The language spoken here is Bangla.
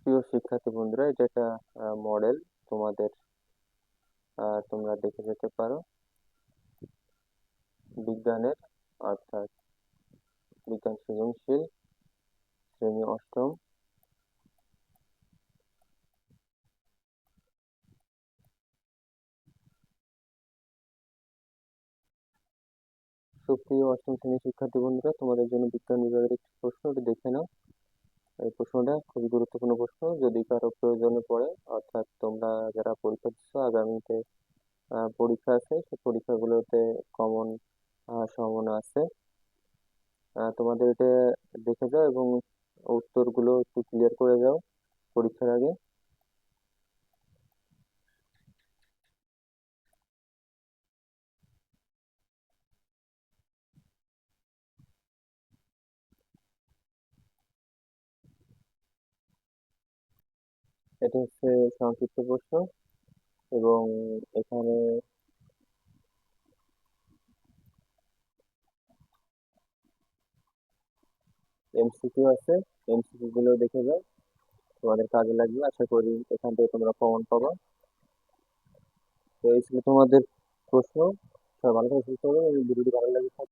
সুপ্রিয় শিক্ষার্থী বন্ধুরা, এটা একটা মডেল তোমাদের। তোমরা দেখে যেতে পারো বিজ্ঞানের, অর্থাৎ বিজ্ঞান সৃজনশীল, শ্রেণী অষ্টম। সুপ্রিয় অষ্টম শ্রেণীর শিক্ষার্থী বন্ধুরা, তোমাদের জন্য বিজ্ঞান বিভাগের একটি প্রশ্ন, এটা দেখে নাও। এই প্রশ্নটা খুবই গুরুত্বপূর্ণ প্রশ্ন। যদি কারো প্রয়োজনে পড়ে, অর্থাৎ তোমরা যারা পরীক্ষা দিচ্ছ, আগামীতে পরীক্ষা আছে, সেই পরীক্ষাগুলোতে কমন সম্ভাবনা আছে। তোমাদের এটা দেখে যাও এবং উত্তরগুলো একটু ক্লিয়ার করে যাও পরীক্ষার আগে। এটা হচ্ছে সংক্ষিপ্ত প্রশ্ন, এবং এখানে এমসিকিউ আছে। এমসিকিউ গুলো দেখে যাও, তোমাদের কাজে লাগবে। আশা করি এখান থেকে তোমরা কমন পাবা। তো এই ছিল তোমাদের প্রশ্ন। সবাই ভালো করে সুস্থ হবে। ভিডিওটি ভালো লাগে